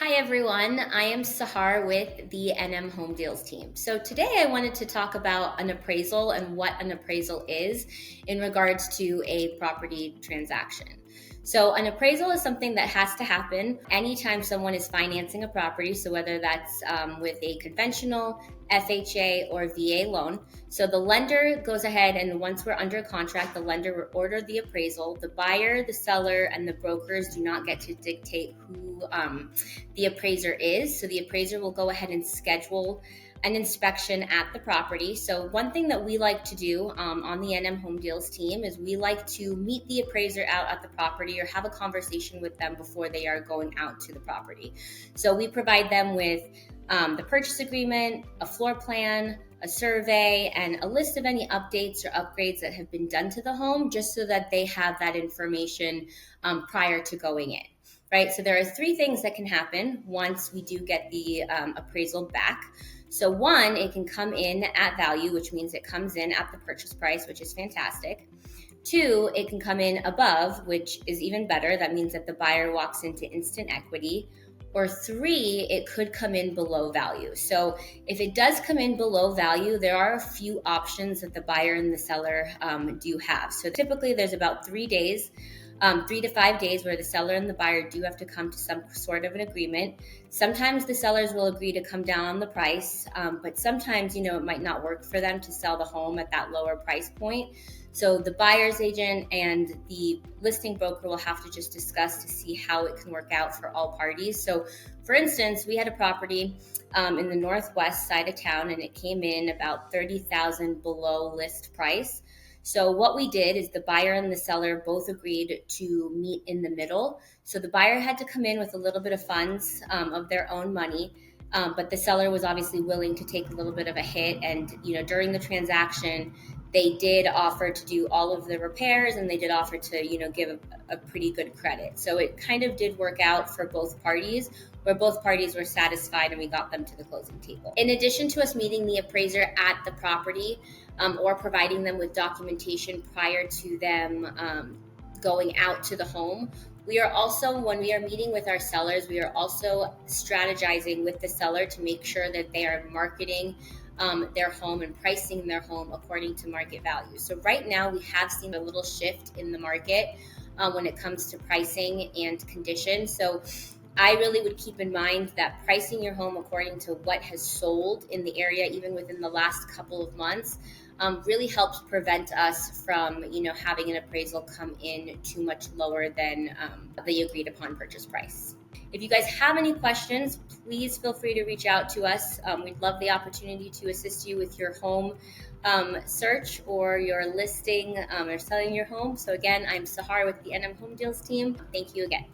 Hi everyone, I am Sahar with the NM Home Deals team. So today I wanted to talk about an appraisal and what an appraisal is in regards to a property transaction. So an appraisal is something that has to happen anytime someone is financing a property. So whether that's with a conventional, FHA, or VA loan. So the lender goes ahead and once we're under contract, the lender will order the appraisal. The buyer, the seller, and the brokers do not get to dictate who the appraiser is. So the appraiser will go ahead and schedule an inspection at the property. So one thing that we like to do on the NM Home Deals team is we like to meet the appraiser out at the property or have a conversation with them before they are going out to the property. So we provide them with the purchase agreement, a floor plan, a survey, and a list of any updates or upgrades that have been done to the home, just so that they have that information prior to going in. Right, so there are three things that can happen once we do get the appraisal back. So one, it can come in at value, which means it comes in at the purchase price, which is fantastic. Two, it can come in above, which is even better. That means that the buyer walks into instant equity. Or three, it could come in below value. So if it does come in below value, there are a few options that the buyer and the seller do have. So typically there's about 3 days, 3 to 5 days where the seller and the buyer do have to come to some sort of an agreement. Sometimes the sellers will agree to come down on the price, but sometimes, it might not work for them to sell the home at that lower price point. So the buyer's agent and the listing broker will have to just discuss to see how it can work out for all parties. So for instance, we had a property in the northwest side of town and it came in about $30,000 below list price. So what we did is the buyer and the seller both agreed to meet in the middle. So the buyer had to come in with a little bit of funds of their own money, but the seller was obviously willing to take a little bit of a hit. And during the transaction, they did offer to do all of the repairs, and they did offer to give a pretty good credit. So it kind of did work out for both parties, where both parties were satisfied and we got them to the closing table. In addition to us meeting the appraiser at the property or providing them with documentation prior to them going out to the home, we are also, when we are meeting with our sellers, we are also strategizing with the seller to make sure that they are marketing their home and pricing their home according to market value. So right now we have seen a little shift in the market when it comes to pricing and condition. So I really would keep in mind that pricing your home according to what has sold in the area, even within the last couple of months, really helps prevent us from, having an appraisal come in too much lower than the agreed upon purchase price. If you guys have any questions, please feel free to reach out to us. We'd love the opportunity to assist you with your home search or your listing or selling your home. So again, I'm Sahar with the NM Home Deals team. Thank you again.